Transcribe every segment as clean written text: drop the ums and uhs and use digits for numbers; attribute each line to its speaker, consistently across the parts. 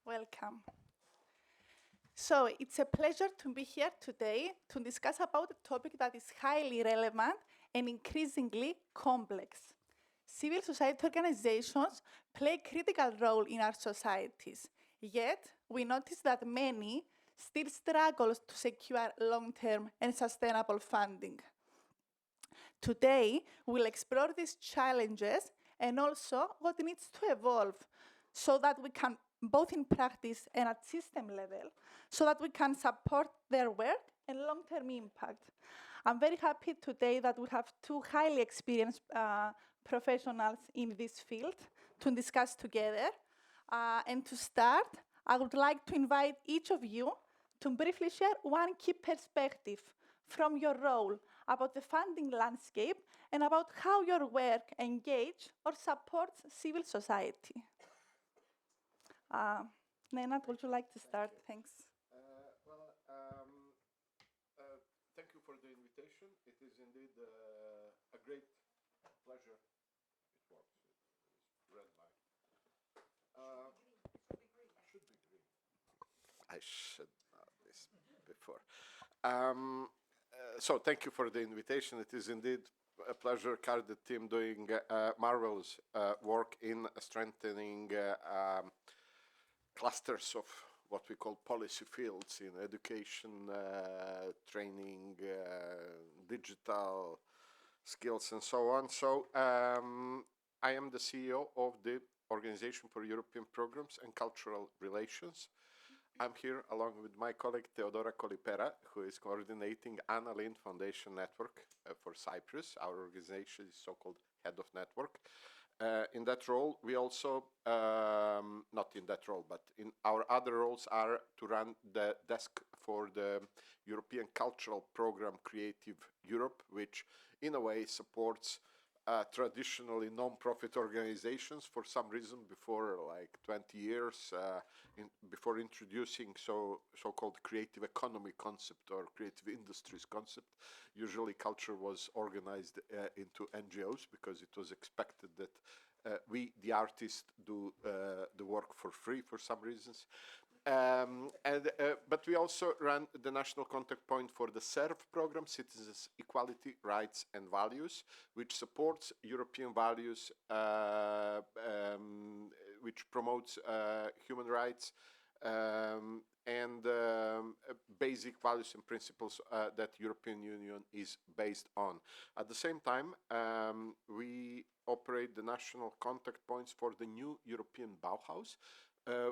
Speaker 1: Welcome. So it's a pleasure to be here today to discuss about a topic that is highly relevant and increasingly complex. Civil society organizations play a critical role in our societies, yet we notice that many still struggle to secure long-term and sustainable funding. Today, we'll explore these challenges and also what needs to evolve so that we can, both in practice and at system level, so that we can support their work and long-term impact. I'm very happy today that we have two highly experienced professionals in this field to discuss together. And to start, I would like to invite each of you to briefly share one key perspective from your role about the funding landscape and about how your work engages or supports civil society. Nenad, would you like to start? Thanks.
Speaker 2: Thank you for the invitation. It is indeed a great pleasure. It works. It's red light. Should be green. I should know this before. So thank you for the invitation. It is indeed a pleasure. CARDET team doing marvelous work in strengthening clusters of what we call policy fields in education, training, digital skills, and so on. So I am the CEO of the Organization for European Programs and Cultural Relations. I'm here along with my colleague Theodora Kolipera, who is coordinating Anna Lindh Foundation Network for Cyprus. Our organization is so-called Head of Network. In that role, we also, not in that role, but in our other roles are to run the desk for the European Cultural Program Creative Europe, which in a way supports traditionally non-profit organizations for some reason before like 20 years, before introducing so-called creative economy concept or creative industries concept. Usually culture was organized into NGOs because it was expected that we, the artists, do the work for free for some reasons. But we also run the national contact point for the CERV program, Citizens, Equality, Rights and Values, which supports European values, which promotes human rights and basic values and principles that European Union is based on. At the same time, we operate the national contact points for the new European Bauhaus,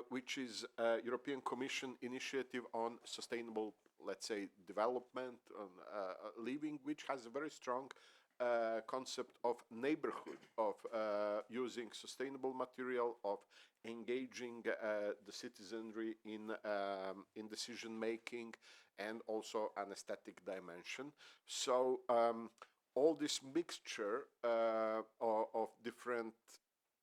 Speaker 2: which is a European Commission initiative on sustainable, let's say, development, on living, which has a very strong concept of neighborhood, of using sustainable material, of engaging the citizenry in decision making, and also an aesthetic dimension. So all this mixture of different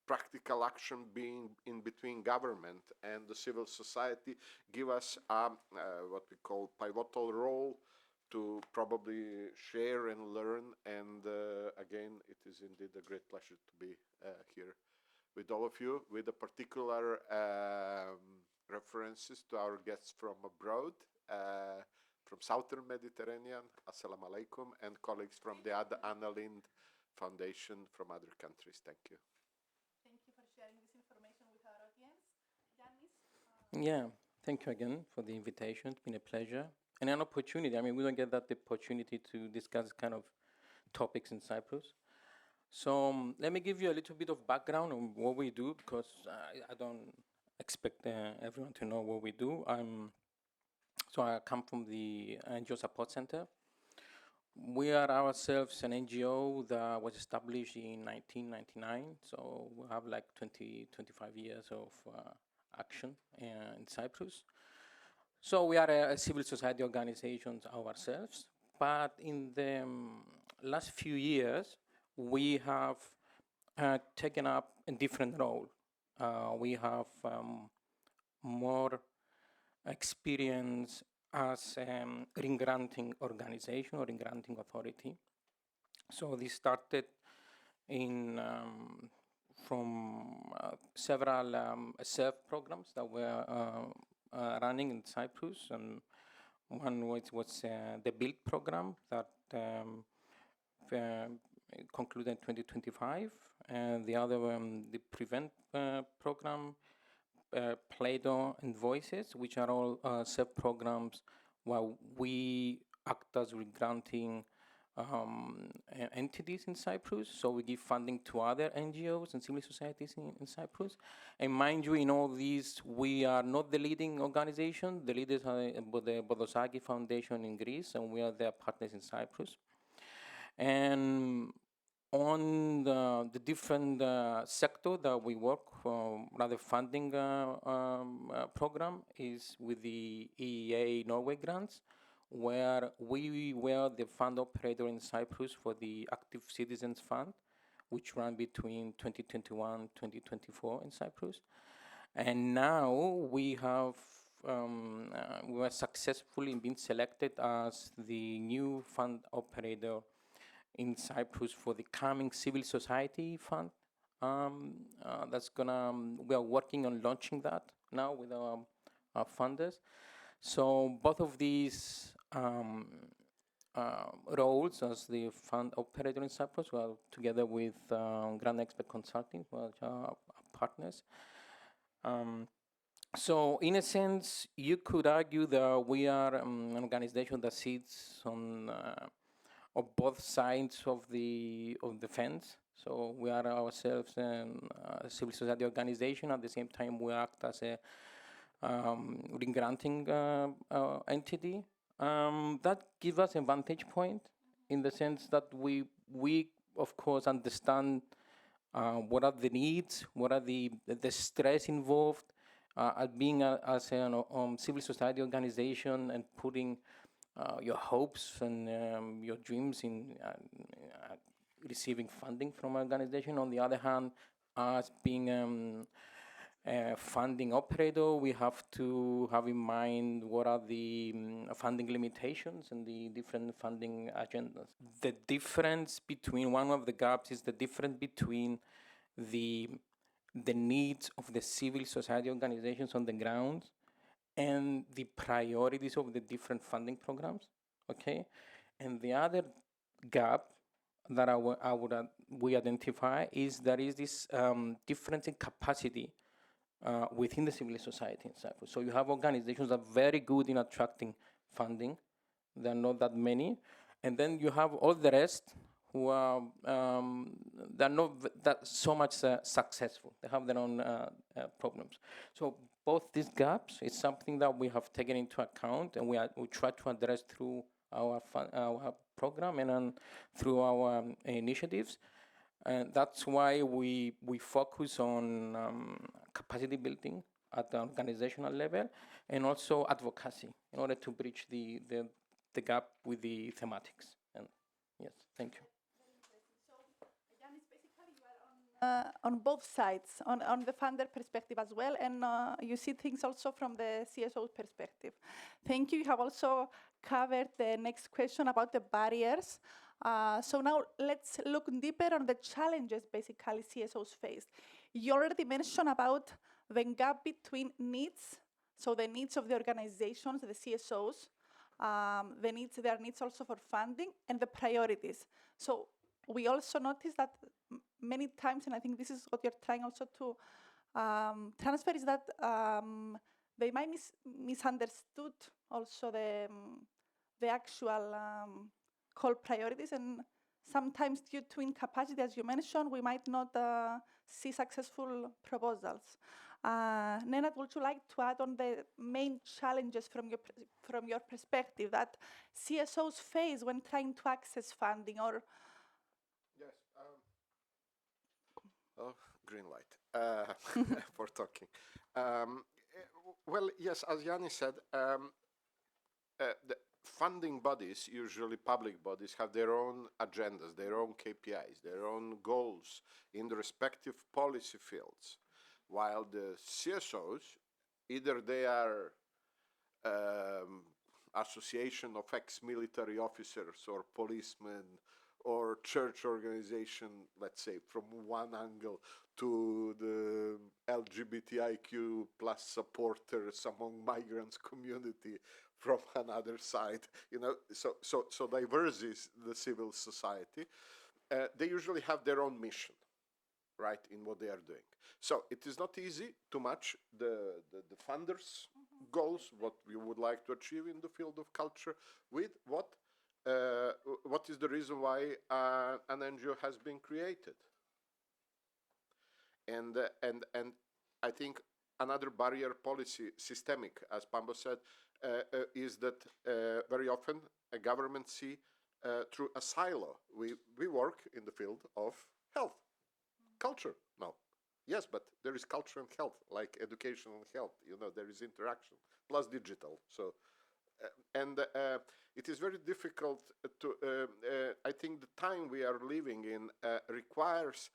Speaker 2: practical action being in between government and the civil society give us what we call pivotal role to probably share and learn. And again, it is indeed a great pleasure to be here with all of you, with a particular references to our guests from abroad, from Southern Mediterranean, Assalamu alaikum, and colleagues from the other Anna Lindh Foundation from other countries. Thank you.
Speaker 1: Thank you for sharing this information with our audience. Yiannis?
Speaker 3: Yeah, thank you again for the invitation. It's been a pleasure and an opportunity. I mean, we don't get that opportunity to discuss kind of topics in Cyprus. So let me give you a little bit of background on what we do, because I don't expect everyone to know what we do. So I come from the NGO Support Center. We are ourselves an NGO that was established in 1999, so we have like 25 years of action in Cyprus. So we are a civil society organization ourselves, but in the last few years, we have taken up a different role. We have more experience as a ring-granting organization or ring-granting authority. So this started in several CERV programs that were running in Cyprus, and one was the BUILD program that concluded in 2025, and the other the PREVENT program, Play-Doh and Voices, which are all sub-programs where we act as granting entities in Cyprus. So we give funding to other NGOs and civil societies in Cyprus. And mind you, in all these, we are not the leading organization. The leaders are the Bogdanovic Foundation in Greece, and we are their partners in Cyprus. And on the different sector that we work, rather funding program is with the EEA Norway grants, where we were the fund operator in Cyprus for the Active Citizens Fund, which ran between 2021 2024 in Cyprus. And now we have we were successfully being selected as the new fund operator in Cyprus for the coming civil society fund. That's gonna, we are working on launching that now with our funders. So both of these roles as the fund operator in Cyprus, well, together with Grand Expert Consulting, which are our partners. So in a sense, you could argue that we are an organization that sits on both sides of the fence. So we are ourselves a civil society organization. At the same time, we act as a granting entity. That gives us a vantage point in the sense that we of course understand what are the needs, what are the stress involved at being as a civil society organization and putting your hopes and your dreams in receiving funding from an organization. On the other hand, as being a funding operator, we have to have in mind what are the funding limitations and the different funding agendas. The difference between one of the gaps is the difference between the needs of the civil society organizations on the ground and the priorities of the different funding programs, okay? And the other gap that we identify is there is this difference in capacity within the civil society in Cyprus. So you have organizations that are very good in attracting funding. There are not that many. And then you have all the rest who are they're not that so much successful. They have their own problems. So both these gaps is something that we have taken into account, and we try to address through our program and through our initiatives. And that's why we focus on capacity building at the organizational level and also advocacy in order to bridge the gap with the thematics. And yes, thank you.
Speaker 1: Yiannis, basically you are on both sides, on the funder perspective as well, and you see things also from the CSO perspective. Thank you. You have also covered the next question about the barriers. So now let's look deeper on the challenges basically CSOs face. You already mentioned about the gap between needs, so the needs of the organizations, the CSOs, their needs also for funding, and the priorities. So we also notice that many times, and I think this is what you're trying also to transfer, is that they might misunderstood also the actual core priorities, and sometimes due to incapacity, as you mentioned, we might not see successful proposals. Nenad, would you like to add on the main challenges from your perspective that CSOs face when trying to access funding? Or
Speaker 2: yes, green light for talking. Well, yes, as Yiannis said, the funding bodies, usually public bodies, have their own agendas, their own KPIs, their own goals in the respective policy fields, while the CSOs, either they are association of ex-military officers or policemen or church organization, let's say, from one angle to the LGBTIQ plus supporters among migrants community from another side. So diverse is the civil society. They usually have their own mission, right, in what they are doing. So it is not easy to match the funders' goals, what we would like to achieve in the field of culture, with what is the reason why an NGO has been created. And I think another barrier policy, systemic, as Pambo said, is that very often a government see through a silo. We work in the field of health, culture. No, yes, but there is culture and health, like education and health. There is interaction plus digital. So, it is very difficult to. I think the time we are living in requires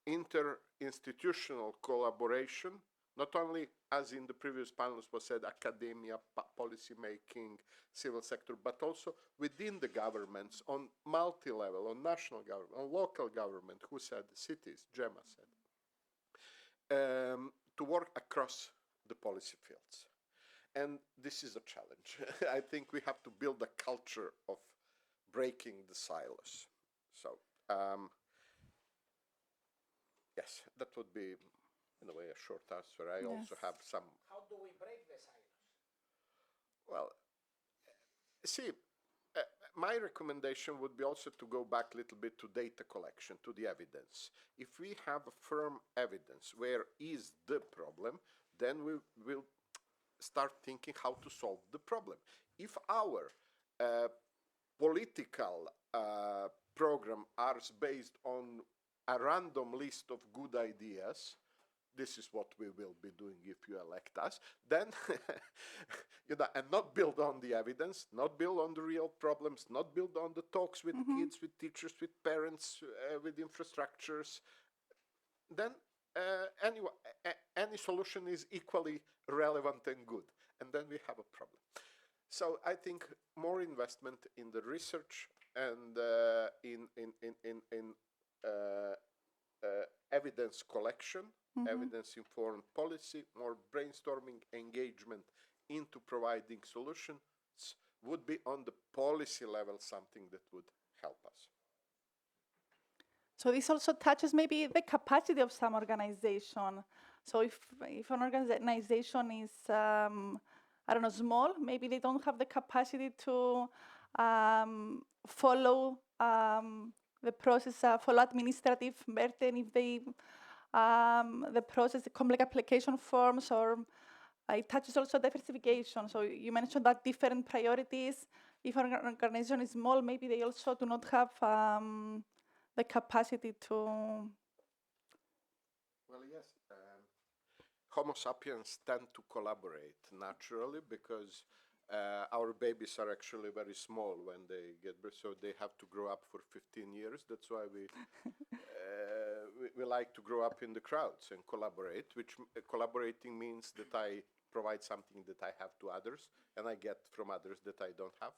Speaker 2: interinstitutional collaboration, not only as in the previous panels was said, academia, policy making, civil sector, but also within the governments on multi-level, on national government, on local government, who said, cities, Gemma said, to work across the policy fields. And this is a challenge. I think we have to build a culture of breaking the silos. So, yes, that would be, in a way, a short answer. I also have some.
Speaker 4: How do we break the silos?
Speaker 2: Well, see, my recommendation would be also to go back a little bit to data collection, to the evidence. If we have a firm evidence where is the problem, then we will start thinking how to solve the problem. If our political program are based on a random list of good ideas, this is what we will be doing if you elect us, then, and not build on the evidence, not build on the real problems, not build on the talks with kids, with teachers, with parents, with infrastructures, then anyway, any solution is equally relevant and good, and then we have a problem. So I think more investment in the research and in evidence collection, evidence-informed policy, more brainstorming engagement into providing solutions would be on the policy level something that would help us.
Speaker 1: So this also touches maybe the capacity of some organization. So if an organization is, I don't know, small, maybe they don't have the capacity to follow the process, follow administrative burden if they, the process, the complex application forms, or it touches also diversification. So you mentioned that different priorities. If an organization is small, maybe they also do not have the capacity to.
Speaker 2: Well, yes. Homo sapiens tend to collaborate naturally because our babies are actually very small when they get birth, so they have to grow up for 15 years. That's why we like to grow up in the crowds and collaborate, which collaborating means that I provide something that I have to others, and I get from others that I don't have,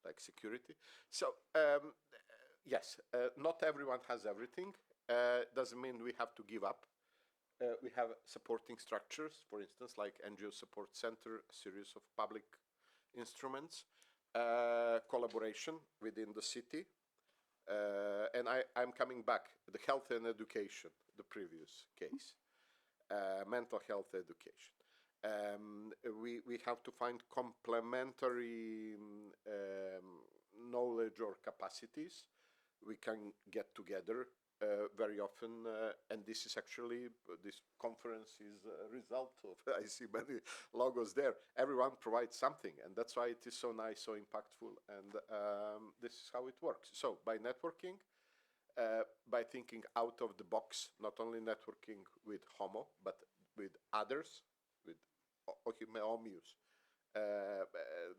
Speaker 2: like security. So, yes, not everyone has everything. Doesn't mean we have to give up. We have supporting structures, for instance, like NGO Support Center, a series of public instruments, collaboration within the city. And I'm coming back, the health and education, the previous case, mental health education. We have to find complementary knowledge or capacities. We can get together very often, and this is actually, this conference is a result of, I see many logos there. Everyone provides something, and that's why it is so nice, so impactful, and this is how it works. So by networking, by thinking out of the box, not only networking with Homo, but with others, with homius,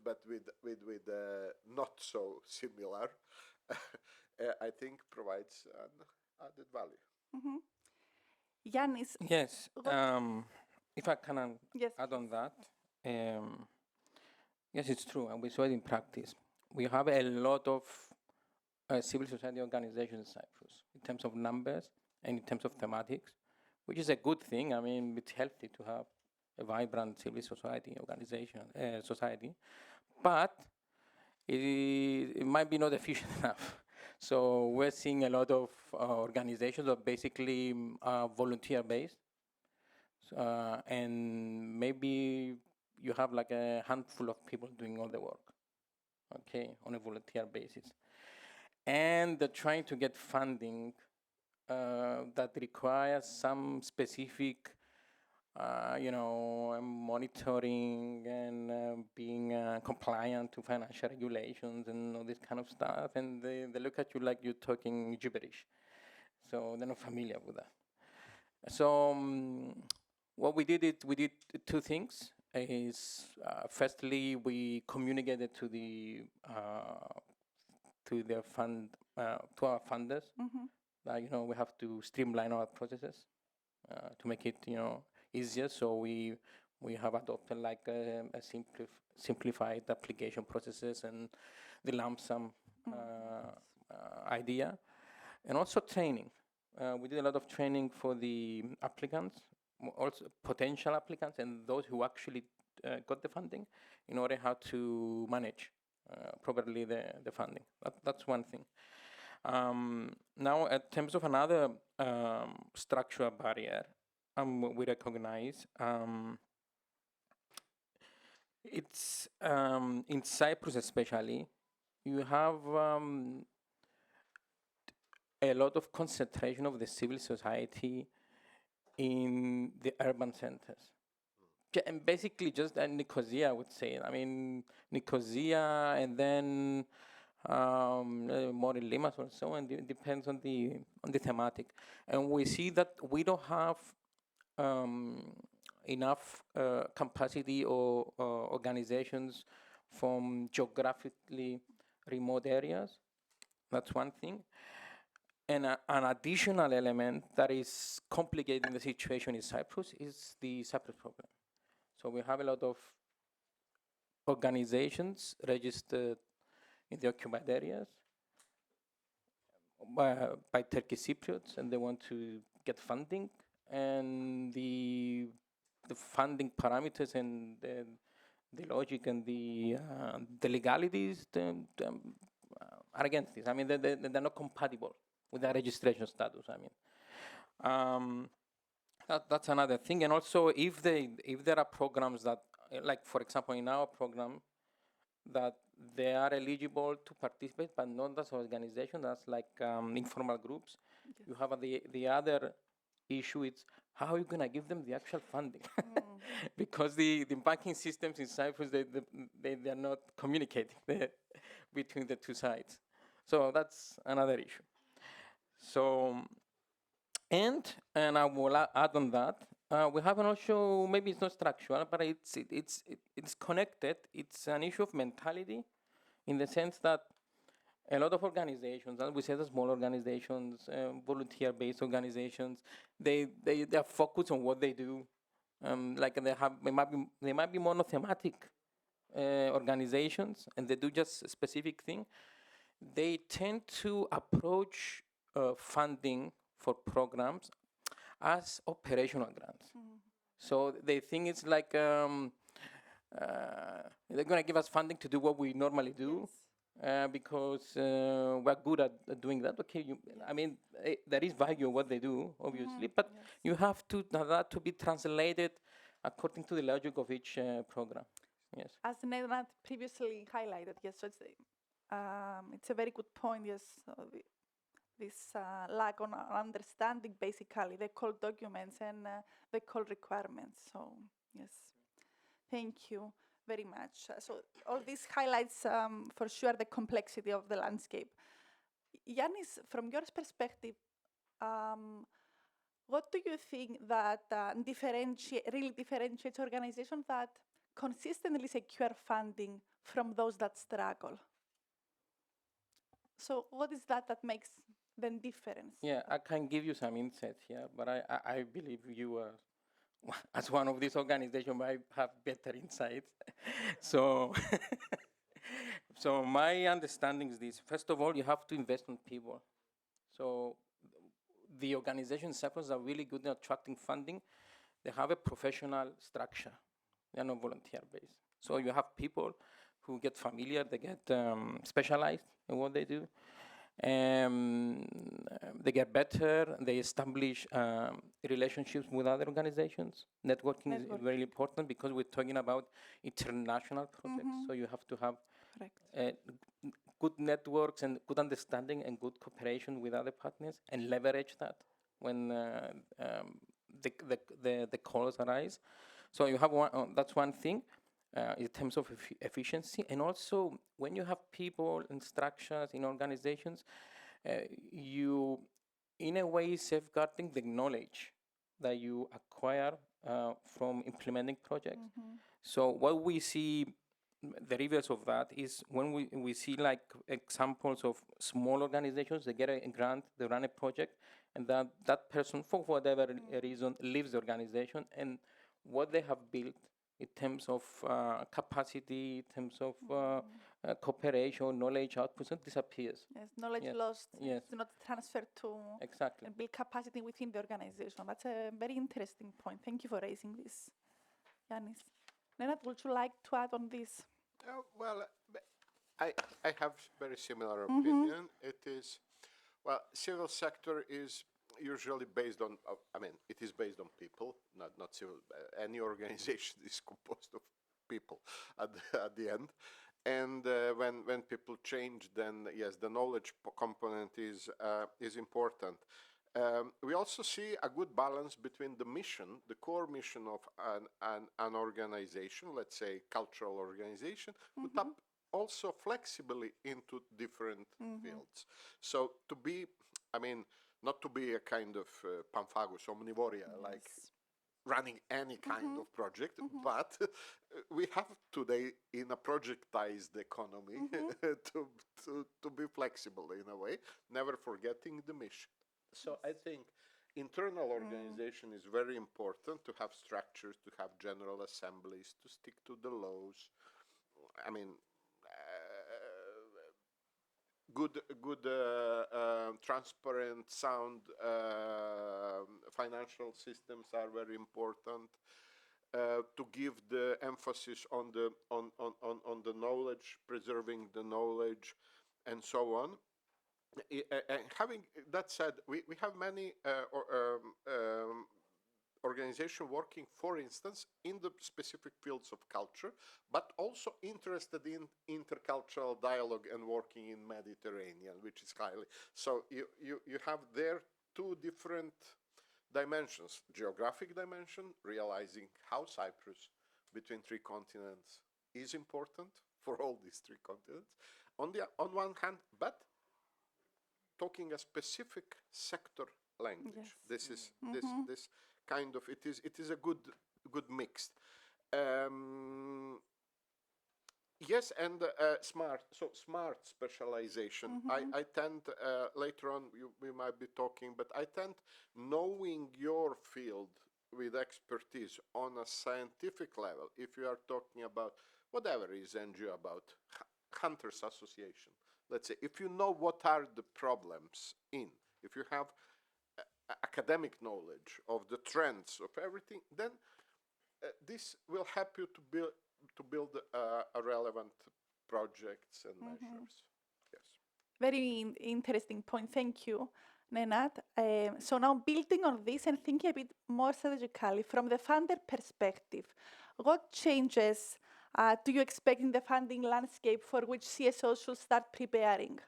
Speaker 2: but with not so similar, I think provides an added value.
Speaker 1: Yiannis.
Speaker 3: Yes. If I can
Speaker 1: Yes,
Speaker 3: add on that, yes, it's true, and we saw it in practice. We have a lot of civil society organizations in Cyprus in terms of numbers and in terms of thematics, which is a good thing. I mean, it's healthy to have a vibrant civil society society, but it might be not efficient enough. So we're seeing a lot of organizations that basically are volunteer-based, and maybe you have like a handful of people doing all the work, okay, on a volunteer basis. And they're trying to get funding that requires some specific monitoring and being compliant to financial regulations and all this kind of stuff. And they look at you like you're talking gibberish. So they're not familiar with that. So what we did two things. Is firstly, we communicated to the to our funders that we have to streamline our processes to make it easier. So we have adopted like a simplified application processes and the lump sum idea, and also training. We did a lot of training for the applicants, also potential applicants, and those who actually got the funding, in order how to manage properly the funding. That's one thing. Now, in terms of another structural barrier, we recognize it's in Cyprus especially, you have a lot of concentration of the civil society in the urban centers. And basically just Nicosia, I would say. I mean, Nicosia, and then more in Limassol or so, and it depends on the thematic. And we see that we don't have enough capacity or organizations from geographically remote areas. That's one thing. And an additional element that is complicating the situation in Cyprus is the Cyprus problem. So we have a lot of organizations registered in the occupied areas by Turkish Cypriots, and they want to get funding, and the funding parameters and the logic and the legalities are against this. I mean, they're not compatible with their registration status. I mean, that's another thing. And also, if there are programs that, like for example, in our program, that they are eligible to participate, but not as an organization, that's like informal groups. Yes. You have the other issue is how are you going to give them the actual funding? Because the banking systems in Cyprus, they are not communicating between the two sides. So that's another issue. So, and I will add on that, we have an also, maybe it's not structural, but it's connected. It's an issue of mentality, in the sense that a lot of organizations, as we said, the small organizations, volunteer-based organizations, they are focused on what they do. Like they might be monothematic organizations, and they do just a specific thing. They tend to approach funding for programs as operational grants. So they think it's like they're going to give us funding to do what we normally do. Yes. Because we're good at doing that. Okay, I mean, there is value in what they do, obviously, but yes, you have that to be translated according to the logic of each program. Yes.
Speaker 1: As Nenad previously highlighted, yes, so it's a very good point, yes. This lack of understanding, basically, they call documents and they call requirements. So, yes, thank you very much. So, all this highlights for sure the complexity of the landscape. Yiannis, from your perspective, what do you think that really differentiates organizations that consistently secure funding from those that struggle? So, what is that makes them difference?
Speaker 3: Yeah, I can give you some insights here, but I believe you, as one of these organizations, might have better insights. So, So my understanding is this. First of all, you have to invest in people. So the organizations in Cyprus are really good at attracting funding. They have a professional structure. They are not volunteer-based. So you have people who get familiar, they get specialized in what they do. They get better, they establish relationships with other organizations. Networking is very important because we're talking about international projects. So you have to have good networks and good understanding and good cooperation with other partners and leverage that when the calls arise. So you have one, that's one thing in terms of efficiency. And also when you have people and structures in organizations, you in a way safeguarding the knowledge that you acquire from implementing projects. So what we see, the reverse of that is when we see like examples of small organizations, they get a grant, they run a project, and that person, for whatever reason, leaves the organization, and what they have built in terms of capacity, in terms of cooperation, knowledge output, disappears.
Speaker 1: Yes, knowledge lost.
Speaker 3: Yes.
Speaker 1: It's not transferred to
Speaker 3: Exactly.
Speaker 1: and build capacity within the organization. That's a very interesting point. Thank you for raising this. Yiannis. Nenad, would you like to add on this?
Speaker 2: Well, I have very similar opinion. It is, well, civil sector is usually based on, it is based on people, not civil. Any organization is composed of people at the end. And when people change, then yes, the knowledge component is important. We also see a good balance between the mission, the core mission of an organization, let's say cultural organization, but tap also flexibly into different fields. So to be, not to be a kind of pamphagus omnivoria, like running any kind of project, but we have today in a projectized economy to be flexible in a way, never forgetting the mission. So I think internal organization is very important, to have structures, to have general assemblies, to stick to the laws. Good, transparent, sound financial systems are very important. To give the emphasis on the knowledge, preserving the knowledge, and so on. Having that said, we have many organizations working, for instance, in the specific fields of culture, but also interested in intercultural dialogue and working in Mediterranean, which is highly. So you have there two different dimensions: geographic dimension, realizing how Cyprus between three continents is important for all these three continents, on one hand, but talking a specific sector language.
Speaker 1: Yes.
Speaker 2: This is this kind of, it is a good mix. Yes, and smart specialization. I tend later on we might be talking, but I tend, knowing your field with expertise on a scientific level. If you are talking about whatever is NGO about, hunters association, let's say, if you know what are the problems if you have academic knowledge of the trends of everything, then this will help you to build a relevant projects and measures. Yes.
Speaker 1: Very interesting point. Thank you, Nenad. So now building on this and thinking a bit more strategically from the funder perspective, what changes do you expect in the funding landscape for which CSOs should start preparing?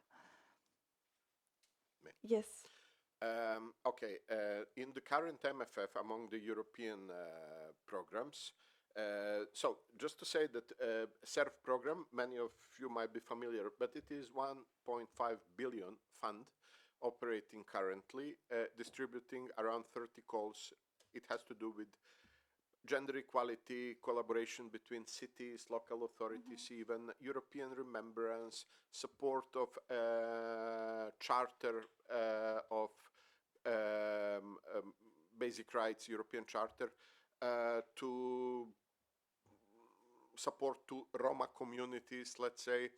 Speaker 2: Me.
Speaker 1: Yes.
Speaker 2: Okay, in the current MFF, among the European programs, so just to say that CERV program, many of you might be familiar, but it is 1.5 billion fund operating currently, distributing around 30 calls. It has to do with gender equality, collaboration between cities, local authorities, even European remembrance, support of charter of basic rights, European Charter, to support to Roma communities, let's say,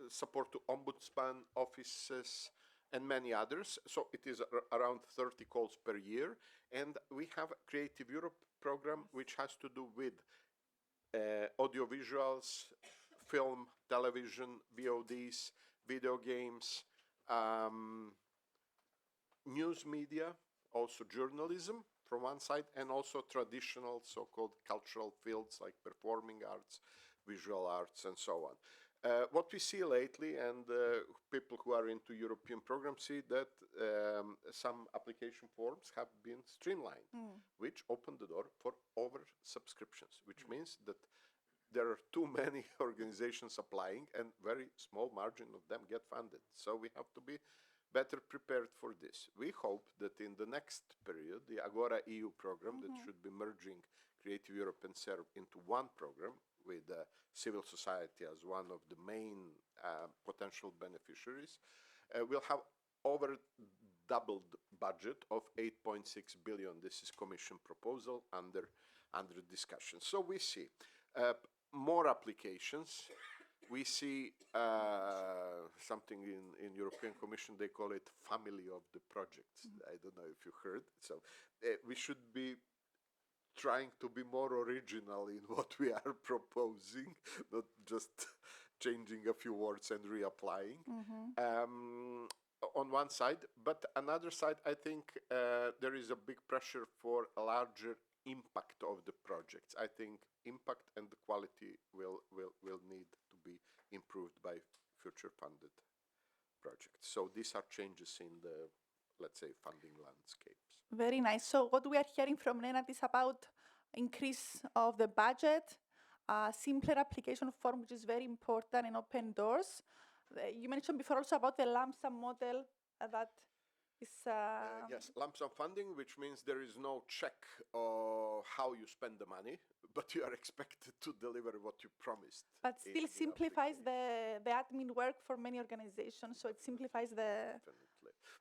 Speaker 2: support to ombudsman offices, and many others. So it is around 30 calls per year. And we have a Creative Europe program, which has to do with audiovisuals, film, television, VODs, video games, news media, also journalism from one side, and also traditional so-called cultural fields like performing arts, visual arts, and so on. What we see lately, and people who are into European programs see that some application forms have been streamlined, which open the door for over subscriptions, which means that there are too many organizations applying and very small margin of them get funded. So we have to be better prepared for this. We hope that in the next period, the Agora EU program that should be merging Creative Europe and CERV into one program with civil society as one of the main potential beneficiaries, will have over doubled budget of 8.6 billion. This is Commission proposal under discussion. So we see more applications. We see something in European Commission, they call it family of the projects. I don't know if you heard. So we should be trying to be more original in what we are proposing, not just changing a few words and reapplying. On one side, but another side, I think there is a big pressure for a larger impact of the projects. I think impact and the quality will need to be improved by future funded projects. So these are changes in the, let's say, funding landscapes.
Speaker 1: Very nice. So what we are hearing from Nenad is about increase of the budget, simpler application form, which is very important, and open doors. You mentioned before also about the lump sum model that is...
Speaker 2: Yes, lump sum funding, which means there is no check of how you spend the money, but you are expected to deliver what you promised.
Speaker 1: But still simplifies the admin work for many organizations, so it simplifies the...
Speaker 2: Definitely.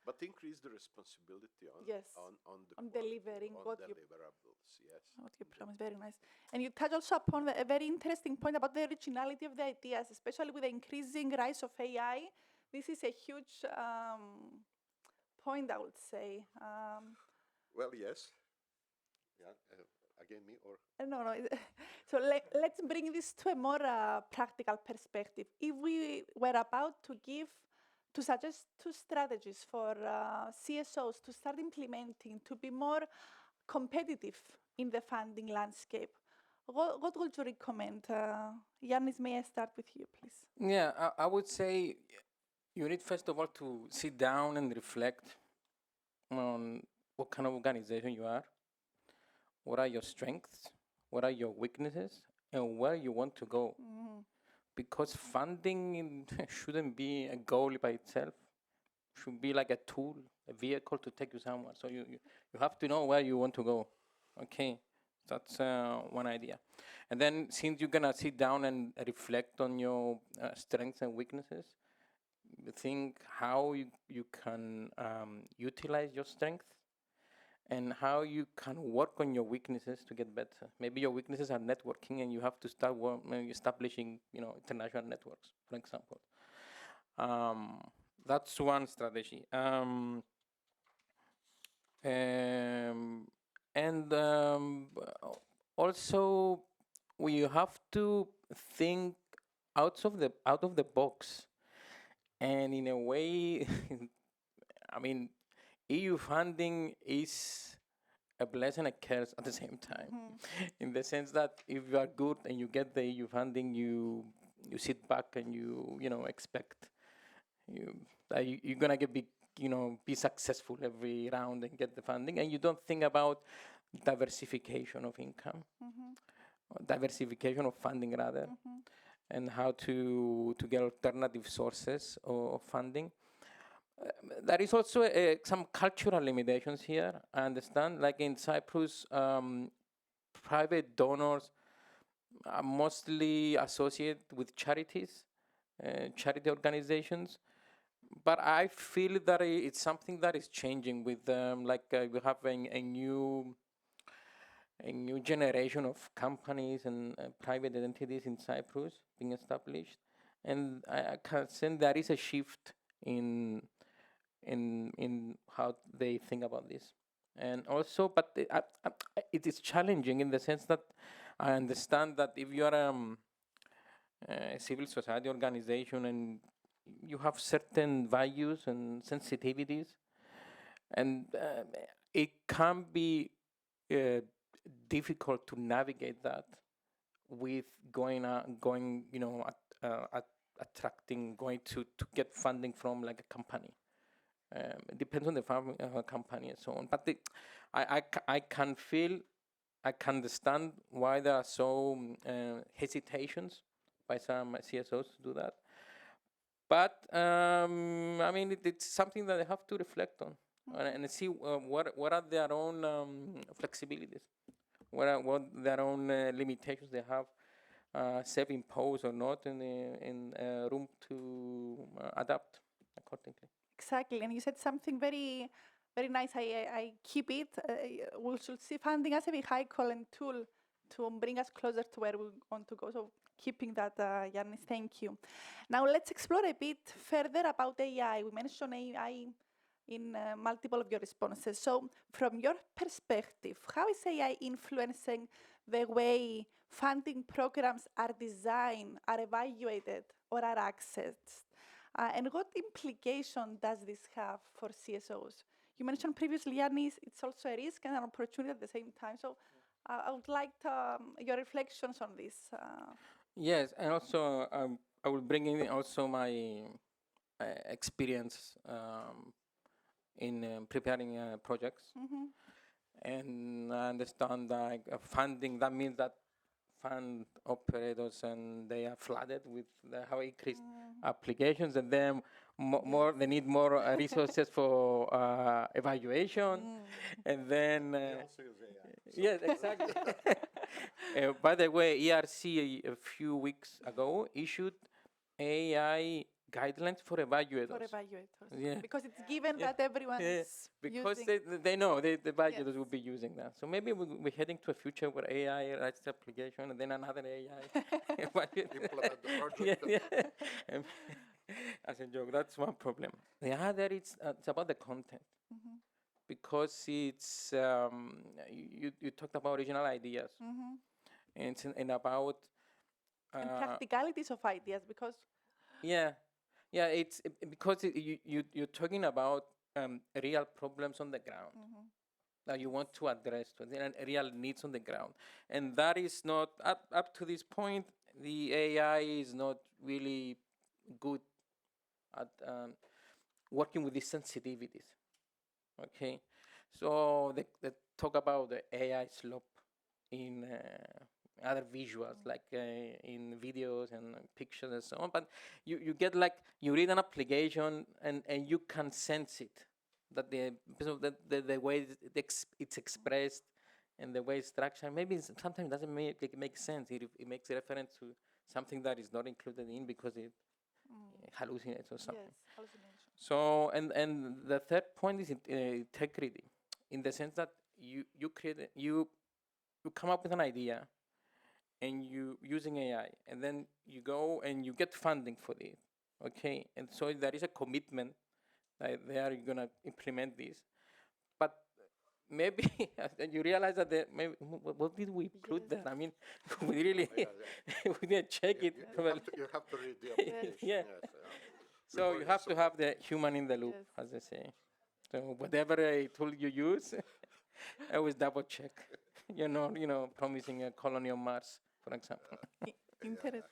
Speaker 2: But increase the responsibility on,
Speaker 1: yes,
Speaker 2: on
Speaker 1: delivering
Speaker 2: on
Speaker 1: what
Speaker 2: deliverables, yes.
Speaker 1: What you promise, very nice. And you touch also upon a very interesting point about the originality of the ideas, especially with the increasing rise of AI. This is a huge point, I would say.
Speaker 2: Well, yes. Yeah, again, me or?
Speaker 1: No. So let's bring this to a more practical perspective. If we were about to suggest two strategies for CSOs to start implementing to be more competitive in the funding landscape, what would you recommend? Yiannis, may I start with you, please?
Speaker 3: Yeah, I would say you need first of all to sit down and reflect on what kind of organization you are, what are your strengths, what are your weaknesses, and where you want to go. Because funding shouldn't be a goal by itself. Should be like a tool, a vehicle to take you somewhere. So you have to know where you want to go. Okay, that's one idea. And then since you're gonna sit down and reflect on your strengths and weaknesses, think how you can utilize your strengths and how you can work on your weaknesses to get better. Maybe your weaknesses are networking, and you have to start establishing, international networks, for example. That's one strategy. Also, we have to think out of the box, and in a way, I mean, EU funding is a blessing and a curse at the same time, in the sense that if you are good and you get the EU funding, you sit back and you expect you're gonna be successful every round and get the funding, and you don't think about diversification of income, diversification of funding rather, and how to get alternative sources of funding. There is also some cultural limitations here, I understand. Like in Cyprus, private donors are mostly associated with charities, charity organizations. But I feel that it's something that is changing with we have a a new generation of companies and private entities in Cyprus being established, and I can sense there is a shift in how they think about this, and also, but it is challenging in the sense that I understand that if you are a civil society organization and you have certain values and sensitivities, and it can be difficult to navigate that with going, attracting, going to get funding from like a company. It depends on the company and so on. But I can feel, I can understand why there are so hesitations by some CSOs to do that. But I mean, it's something that they have to reflect on and see what are their own flexibilities, what their own limitations they have, self-imposed or not, in room to adapt accordingly.
Speaker 1: Exactly, and you said something very, very nice. I keep it. We should see funding as a vehicle and tool to bring us closer to where we want to go. So keeping that, Yiannis, thank you. Now let's explore a bit further about AI. We mentioned AI in multiple of your responses. So from your perspective, how is AI influencing the way funding programs are designed, are evaluated, or are accessed? And what implication does this have for CSOs? You mentioned previously, Yiannis, it's also a risk and an opportunity at the same time. So I would like your reflections on this.
Speaker 3: Yes, and also I will bring in also my experience in preparing projects. And I understand that funding, that means that fund operators and they are flooded with how increased applications, and then more they need more resources for evaluation, and then
Speaker 2: Also use AI.
Speaker 3: yes, exactly. By the way, ERC a few weeks ago issued AI guidelines for evaluators.
Speaker 1: For evaluators.
Speaker 3: Yeah.
Speaker 1: Because it's given that everyone is
Speaker 3: because
Speaker 1: using.
Speaker 3: they know the evaluators
Speaker 1: Yes.
Speaker 3: will be using that. So maybe we're heading to a future where AI writes the application and then another AI
Speaker 2: Implement the project.
Speaker 3: as a joke. That's one problem. The other is it's about the content. Because it's you talked about original ideas, and it's about
Speaker 1: And practicalities of ideas, because
Speaker 3: yeah, it's because you're talking about real problems on the ground that you want to address, and real needs on the ground, and that is not up to this point. The AI is not really good at working with these sensitivities. Okay, so they talk about the AI slope in other visuals, like in videos and pictures and so on. But you get like, you read an application and you can sense it, that the way it's expressed and the way it's structured, maybe sometimes it doesn't make sense. It makes reference to something that is not included in because it hallucinates or something.
Speaker 1: yes, hallucination.
Speaker 3: So, and the third point is integrity, in the sense that you come up with an idea, and you using AI, and then you go and you get funding for it, okay? And so there is a commitment that they are gonna implement this, but maybe you realize that maybe what did we include
Speaker 1: Yes.
Speaker 3: there? I mean, we really we didn't check it.
Speaker 2: You have to read the application.
Speaker 3: Yeah.
Speaker 2: Yes,
Speaker 3: So
Speaker 2: before
Speaker 3: you have to
Speaker 2: submit.
Speaker 3: have the human in the loop,
Speaker 1: Yes.
Speaker 3: as they say. So whatever tool you use, always double check. You're not, promising a colony on Mars, for example.
Speaker 1: Interesting.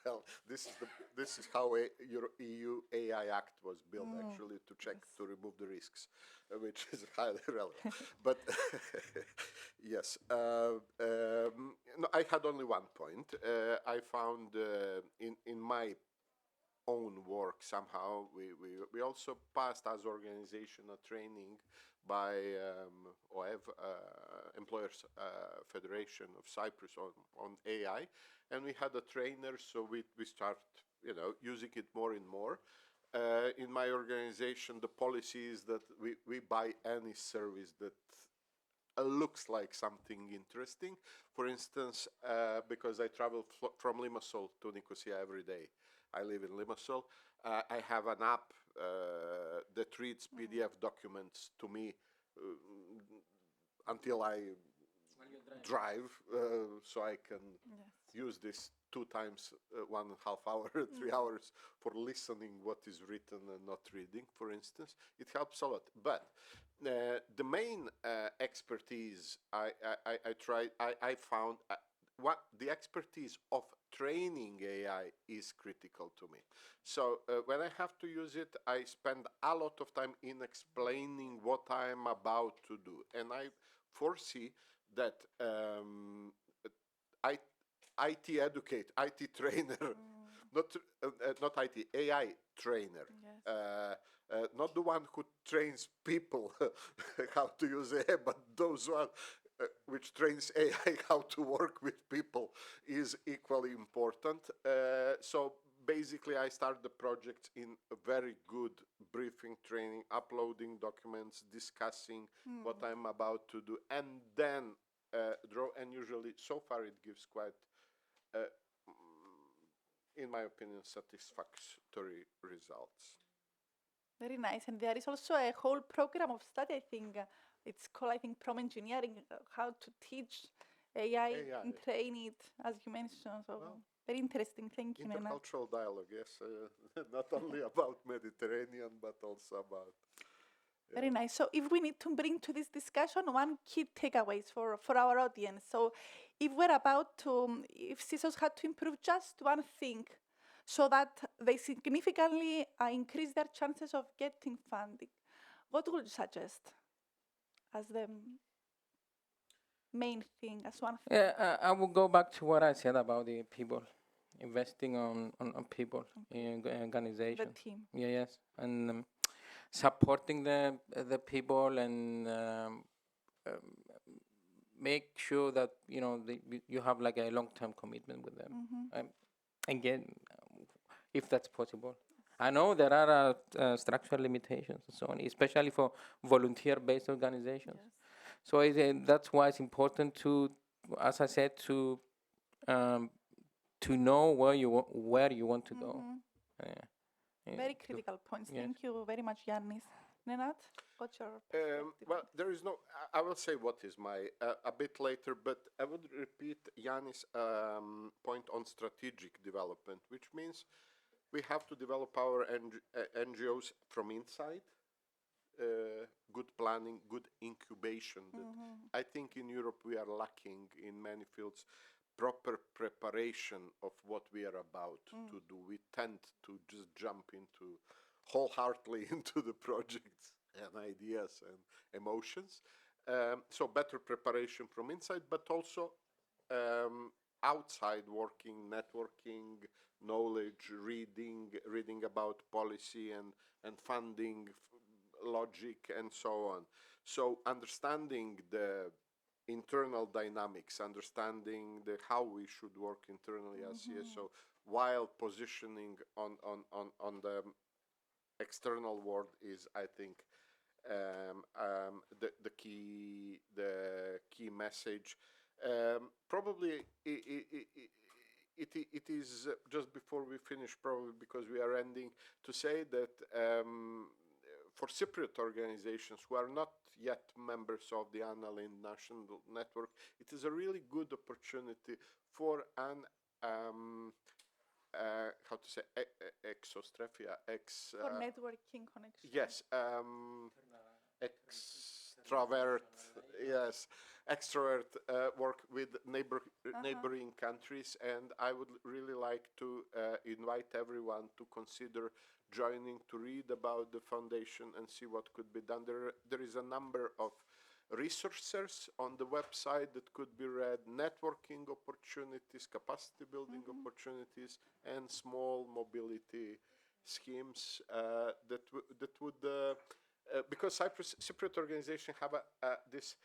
Speaker 2: Well, this is how your EU AI Act was built, actually, to check, to remove the risks, which is highly relevant. But yes, no, I had only one point. I found in my own work somehow we also passed as organization a training by OEV, Employers Federation of Cyprus, on AI, and we had a trainer, so we start using it more and more. In my organization, the policy is that we buy any service that looks like something interesting. For instance, because I travel from Limassol to Nicosia every day. I live in Limassol. I have an app that reads PDF documents to me until I drive, so I can use this 2 times 1.5 hour, 3 hours for listening what is written and not reading, for instance. It helps a lot. But the main expertise I found, what the expertise of training AI is critical to me. So when I have to use it, I spend a lot of time in explaining what I'm about to do. And I foresee that IT educate, IT trainer, not IT, AI trainer, not the one who trains people how to use AI, but those one which trains AI how to work with people is equally important. So basically, I start the project in a very good briefing, training, uploading documents, discussing what I'm about to do, and then draw. And usually, so far, it gives quite, in my opinion, satisfactory results.
Speaker 1: Very nice. And there is also a whole program of study, I think. It's called, I think, prompt engineering, how to teach AI and train it, as you mentioned. So very interesting. Thank you, Nenad.
Speaker 2: Intercultural dialogue, yes. Not only about Mediterranean, but also about...
Speaker 1: Very nice. So if we need to bring to this discussion one key takeaways for our audience. So if CISOs had to improve just one thing so that they significantly increase their chances of getting funding, what would you suggest as the main thing, as one thing?
Speaker 3: Yeah, I will go back to what I said about the people, investing on people in organizations.
Speaker 1: The team.
Speaker 3: Yeah, yes, and supporting the people and make sure that you have like a long-term commitment with them. Again, if that's possible. I know there are structural limitations and so on, especially for volunteer-based organizations.
Speaker 1: Yes.
Speaker 3: So that's why it's important to, as I said, to know where you want to go.
Speaker 1: Very critical points.
Speaker 3: Yes.
Speaker 1: Thank you very much, Yiannis. Nenad, what's your perspective?
Speaker 2: Well, there is no... I will say what is my... a bit later, but I would repeat Yiannis' point on strategic development, which means we have to develop our NGOs from inside. Good planning, good incubation. I think in Europe we are lacking in many fields proper preparation of what we are about to do. We tend to just jump into wholeheartedly into the projects and ideas and emotions. So better preparation from inside, but also outside working, networking, knowledge, reading about policy and funding, logic, and so on. So understanding the internal dynamics, understanding how we should work internally as CSO, while positioning on the external world is, I think, the key message. Probably it is just before we finish, probably because we are ending, to say that for Cypriot organizations who are not yet members of the Lindh National Network, it is a really good opportunity for an how to say, exostraphia,
Speaker 1: for networking connection.
Speaker 2: Yes, extrovert, yes, extrovert work with neighboring countries, and I would really like to invite everyone to consider joining, to read about the foundation and see what could be done. There is a number of resources on the website that could be read, networking opportunities, capacity building opportunities, and small mobility schemes that would because Cypriot organization have this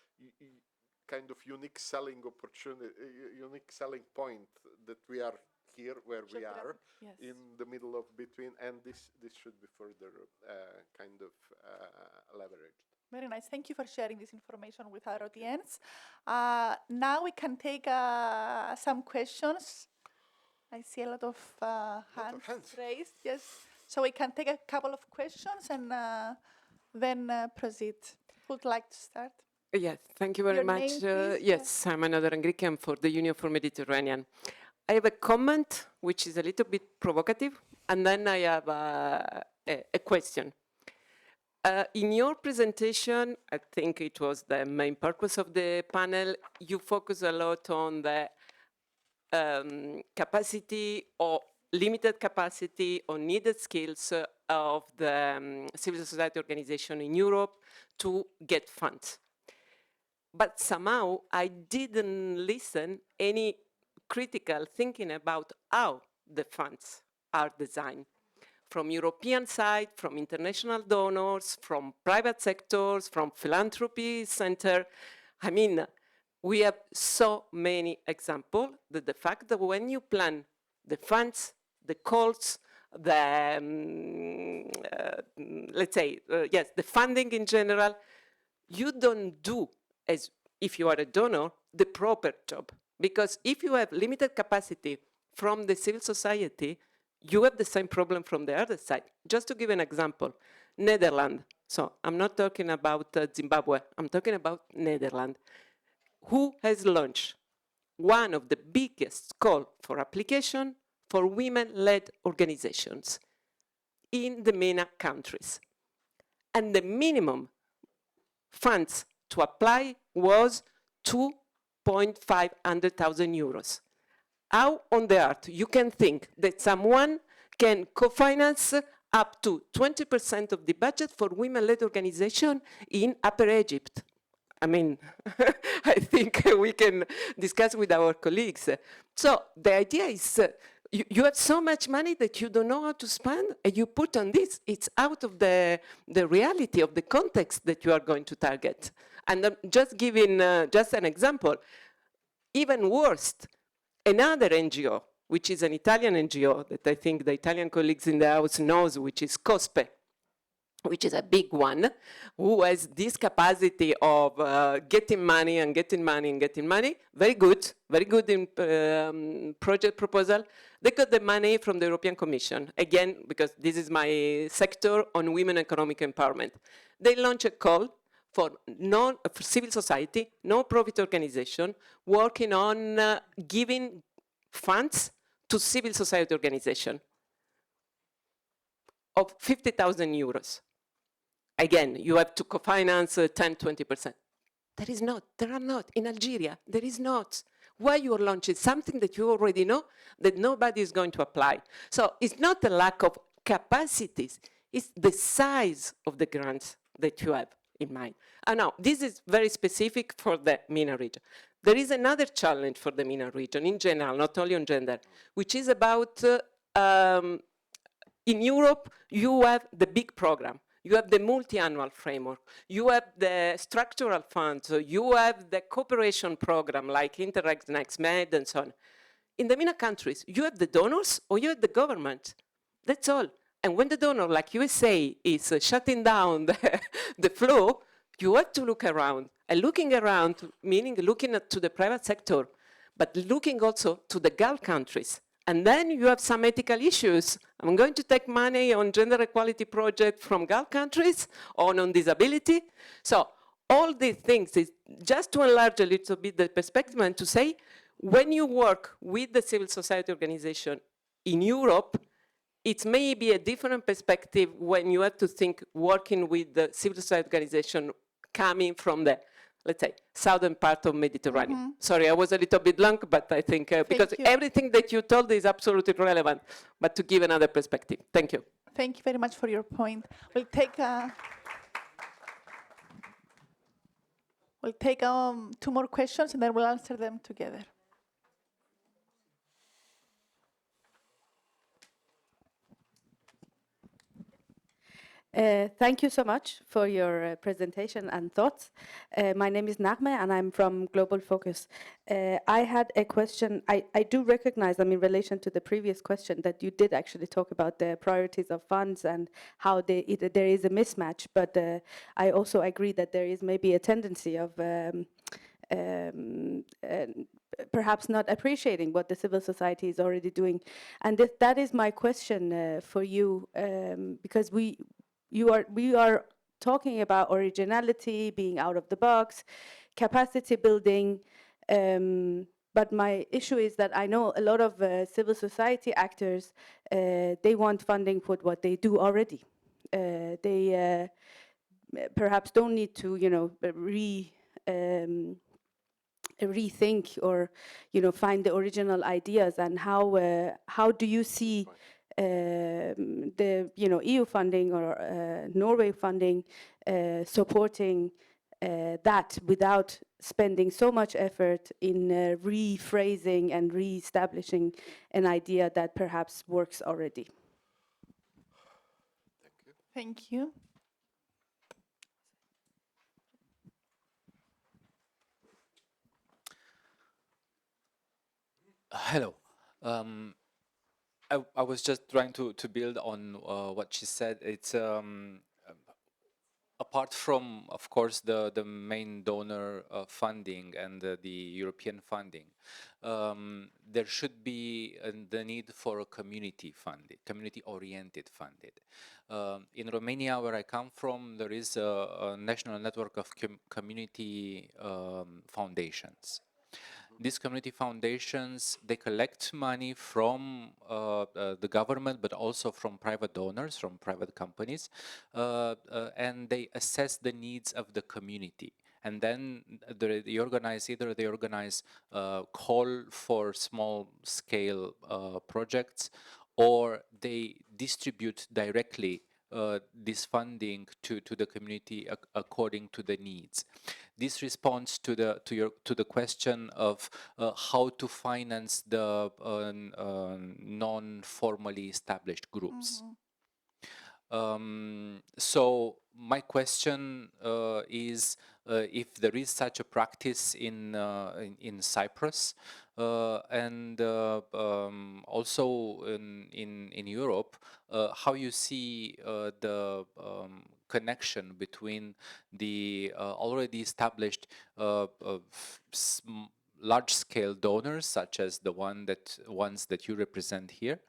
Speaker 2: kind of unique selling opportunity, unique selling point, that we are here where we are,
Speaker 1: yes,
Speaker 2: in the middle of between, and this should be further kind of leveraged.
Speaker 1: Very nice. Thank you for sharing this information with our audience. Now we can take some questions. I see a lot of hands raised. Yes. So we can take a couple of questions and then proceed. Who would like to start?
Speaker 5: Yes, thank you very
Speaker 1: Your
Speaker 5: much.
Speaker 1: name, please.
Speaker 5: Yes, I'm another Anglican for the Union for Mediterranean. I have a comment which is a little bit provocative, and then I have a question. In your presentation, I think it was the main purpose of the panel, you focus a lot on the capacity or limited capacity or needed skills of the civil society organization in Europe to get funds. But somehow I didn't listen any critical thinking about how the funds are designed. From European side, from international donors, from private sectors, from philanthropy center. I mean, we have so many examples that the fact that when you plan the funds, the calls, the, let's say, yes, the funding in general, you don't do, as if you are a donor, the proper job. Because if you have limited capacity from the civil society, you have the same problem from the other side. Just to give an example, Netherlands. So I'm not talking about Zimbabwe, I'm talking about Netherlands. Who has launched one of the biggest call for application for women-led organizations in the MENA countries. And the minimum funds to apply was 2,500,000 euros. How on the earth you can think that someone can co-finance up to 20% of the budget for women-led organization in Upper Egypt? I mean, I think we can discuss with our colleagues. So the idea is you have so much money that you don't know how to spend, and you put on this. It's out of the reality of the context that you are going to target. And I'm just giving just an example. Even worse, another NGO, which is an Italian NGO that I think the Italian colleagues in the house knows, which is COSPE, which is a big one, who has this capacity of getting money and getting money and getting money. Very good in project proposal. They got the money from the European Commission, again, because this is my sector on women economic empowerment. They launch a call for civil society, non-profit organization, working on giving funds to civil society organization of 50,000 euros. Again, you have to co-finance 10, 20%. There are not. In Algeria, there is not. Why you are launching something that you already know that nobody is going to apply? So it's not a lack of capacities, it's the size of the grants that you have in mind. And now, this is very specific for the MENA region. There is another challenge for the MENA region in general, not only on gender, which is about, in Europe, you have the big program. You have the multi-annual framework. You have the structural funds. You have the cooperation program like Interreg, NextMed, and so on. In the MENA countries, you have the donors or you have the government. That's all. And when the donor, like USA, is shutting down the flow, you have to look around. And looking around, meaning looking to the private sector, but looking also to the Gulf countries. And then you have some ethical issues. I'm going to take money on gender equality project from Gulf countries or on disability. So all these things is just to enlarge a little bit the perspective and to say, when you work with the civil society organization in Europe, it may be a different perspective when you have to think working with the civil society organization coming from the, let's say, southern part of Mediterranean. Mm-hmm. Sorry, I was a little bit long, but I think because everything that you told is absolutely relevant, but to give another perspective. Thank you.
Speaker 1: Thank you very much for your point. We'll take two more questions and then we'll answer them together.
Speaker 6: Thank you so much for your presentation and thoughts. My name is Nagme and I'm from Global Focus. I had a question. I do recognize, in relation to the previous question, that you did actually talk about the priorities of funds and how there is a mismatch, but I also agree that there is maybe a tendency of perhaps not appreciating what the civil society is already doing. And that is my question for you, because we are talking about originality, being out of the box, capacity building, but my issue is that I know a lot of civil society actors, they want funding for what they do already. They perhaps don't need to, rethink or, find the original ideas. And how do you see the EU funding or Norway funding supporting that without spending so much effort in rephrasing and re-establishing an idea that perhaps works already?
Speaker 1: Thank you.
Speaker 7: Hello. I was just trying to build on what she said. It's apart from, of course, the main donor funding and the European funding, there should be the need for a community-oriented funded. In Romania, where I come from, there is a national network of community foundations. These community foundations, they collect money from the government, but also from private donors, from private companies, and they assess the needs of the community. And then they organize call for small-scale projects, or they distribute directly this funding to the community according to the needs. This responds to the question of how to finance the non-formally established groups. So my question is if there is such a practice in Cyprus and also in Europe, how you see the connection between the already established large-scale donors, such as the ones that you represent here,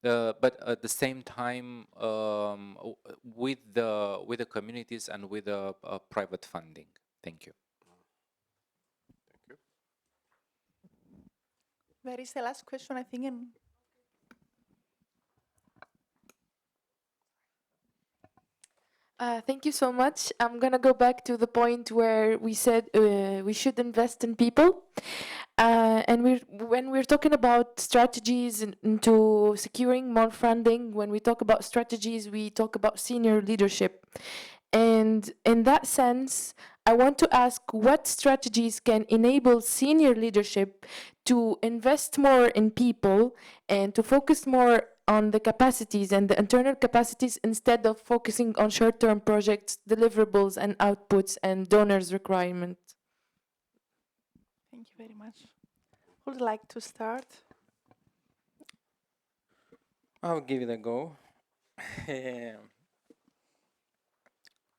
Speaker 7: but at the same time with the communities and with the private funding. Thank you.
Speaker 2: Thank you.
Speaker 1: Where is the last question, I think?
Speaker 8: Thank you so much. I'm going to go back to the point where we said we should invest in people. And when we're talking about strategies into securing more funding, when we talk about strategies, we talk about senior leadership. And in that sense, I want to ask what strategies can enable senior leadership to invest more in people and to focus more on the capacities and the internal capacities instead of focusing on short-term projects, deliverables and outputs and donors' requirements.
Speaker 1: Thank you very much. Who would like to start?
Speaker 3: I'll give it a go.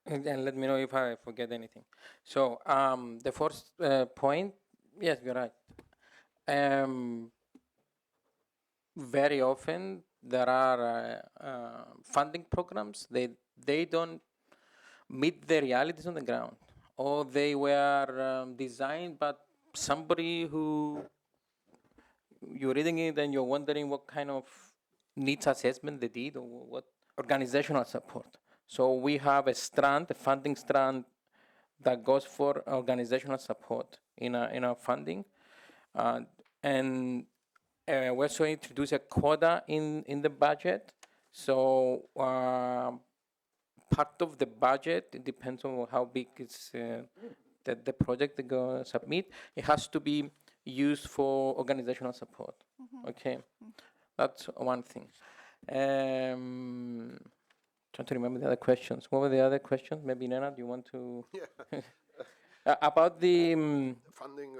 Speaker 3: And let me know if I forget anything. So the first point, yes, you're right. Very often there are funding programs, they don't meet the realities on the ground, or they were designed by somebody who you're reading it and you're wondering what kind of needs assessment they did or what organizational support. So we have a funding strand that goes for organizational support in our funding, and we also introduce a quota in the budget. So part of the budget, it depends on how big is the project they go submit. It has to be used for organizational support. Okay, that's one thing. Trying to remember the other questions. What were the other questions? Maybe Nenad, you want to
Speaker 2: Yeah.
Speaker 3: about the
Speaker 2: Funding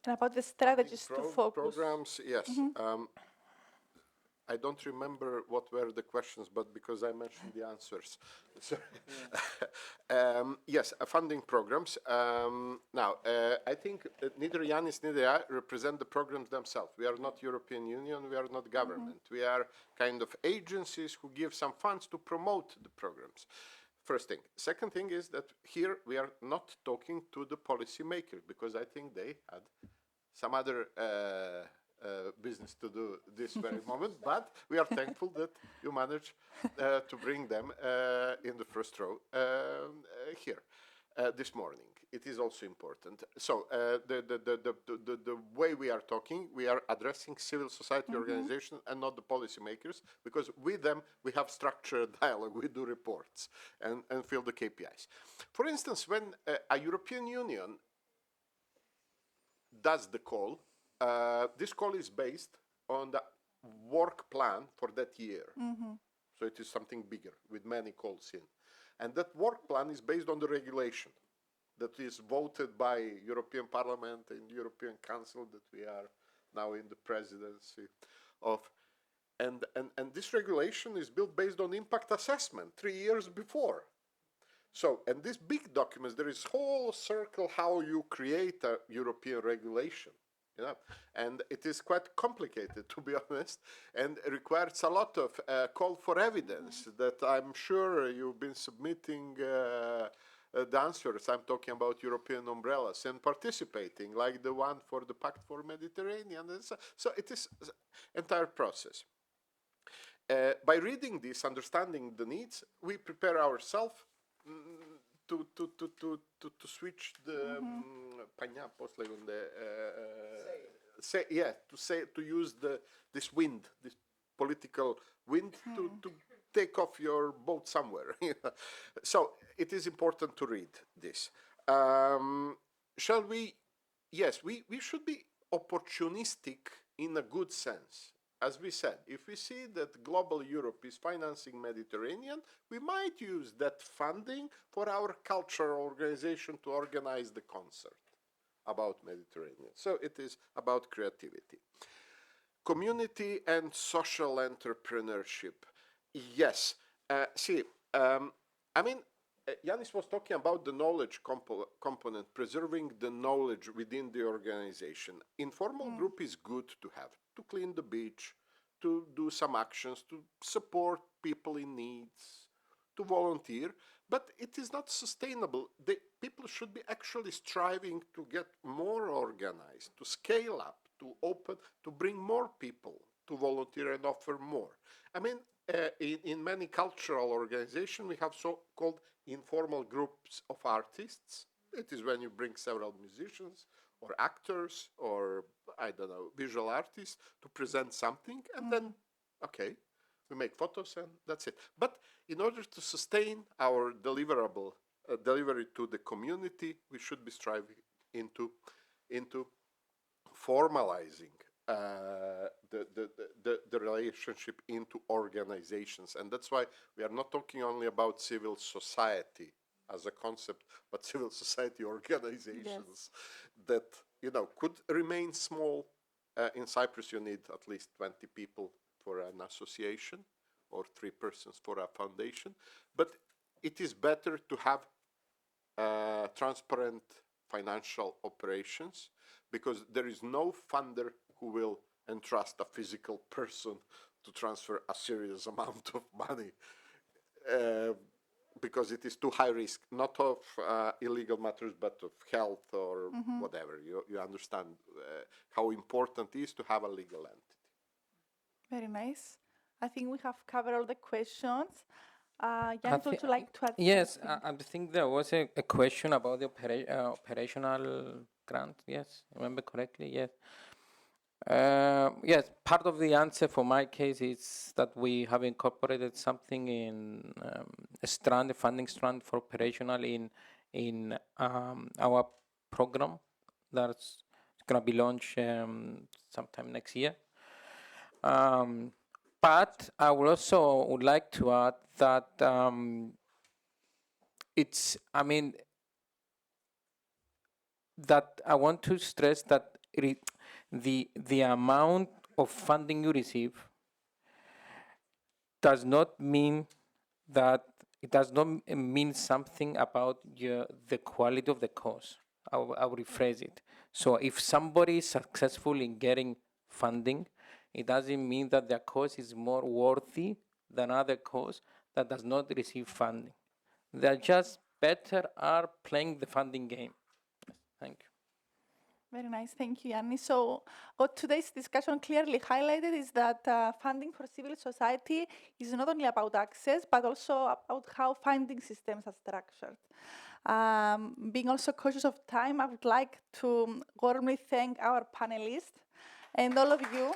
Speaker 1: And about the strategies to focus.
Speaker 2: programs, yes. I don't remember what were the questions, but because I mentioned the answers. Sorry. Yes, funding programs. Now, I think neither Yiannis neither I represent the programs themselves. We are not European Union, we are not government. We are kind of agencies who give some funds to promote the programs. First thing. Second thing is that here we are not talking to the policymakers, because I think they had some other business to do this very moment, but we are thankful that you managed to bring them in the first row here this morning. It is also important. So the way we are talking, we are addressing civil society organizations and not the policymakers, because with them we have structured dialogue, we do reports and fill the KPIs. For instance, when a European Union does the call, this call is based on the work plan for that year. So it is something bigger with many calls in. And that work plan is based on the regulation that is voted by European Parliament and European Council that we are now in the presidency of. And this regulation is built based on impact assessment 3 years before. So, and these big documents, there is whole circle how you create a European regulation, you know, and it is quite complicated, to be honest, and requires a lot of call for evidence that I'm sure you've been submitting the answers. I'm talking about European umbrellas and participating, like the one for the Pact for Mediterranean. And so it is entire process. By reading this, understanding the needs, we prepare ourselves to switch the to use this wind, this political wind to take off your boat somewhere. So it is important to read this. Shall we? Yes, we should be opportunistic in a good sense. As we said, if we see that global Europe is financing Mediterranean, we might use that funding for our cultural organization to organize the concert about Mediterranean. So it is about creativity. Community and social entrepreneurship. Yes. I mean, Yiannis was talking about the knowledge component, preserving the knowledge within the organization. Informal group is good to have, to clean the beach, to do some actions, to support people in needs, to volunteer, but it is not sustainable. The people should be actually striving to get more organized, to scale up, to open, to bring more people to volunteer and offer more. I mean, in many cultural organizations, we have so-called informal groups of artists. It is when you bring several musicians or actors or, I don't know, visual artists to present something, and then, okay, we make photos and that's it. But in order to sustain our delivery to the community, we should be striving into formalizing the relationship into organizations. And that's why we are not talking only about civil society as a concept, but civil society organizations that, you know, could remain small. In Cyprus, you need at least 20 people for an association or 3 persons for a foundation. But it is better to have transparent financial operations, because there is no funder who will entrust a physical person to transfer a serious amount of money, because it is too high risk, not of illegal matters, but of health or whatever. You understand how important it is to have a legal entity.
Speaker 1: Very nice. I think we have covered all the questions. Yiannis, would you like to add
Speaker 3: Yes,
Speaker 1: something?
Speaker 3: I think there was a question about the operational grant. Yes, remember correctly? Yes. Yes, part of the answer for my case is that we have incorporated something in a funding strand for operational in our program that's going to be launched sometime next year. But I would like to add that that I want to stress that the amount of funding you receive does not mean that it does not mean something about the quality of the course. I will rephrase it. So if somebody is successful in getting funding, it doesn't mean that their course is more worthy than other course that does not receive funding. They're just better at playing the funding game. Thank you.
Speaker 1: Very nice, thank you, Yiannis. So what today's discussion clearly highlighted is that funding for civil society is not only about access, but also about how funding systems are structured. Being also cautious of time, I would like to warmly thank our panelists and all of you.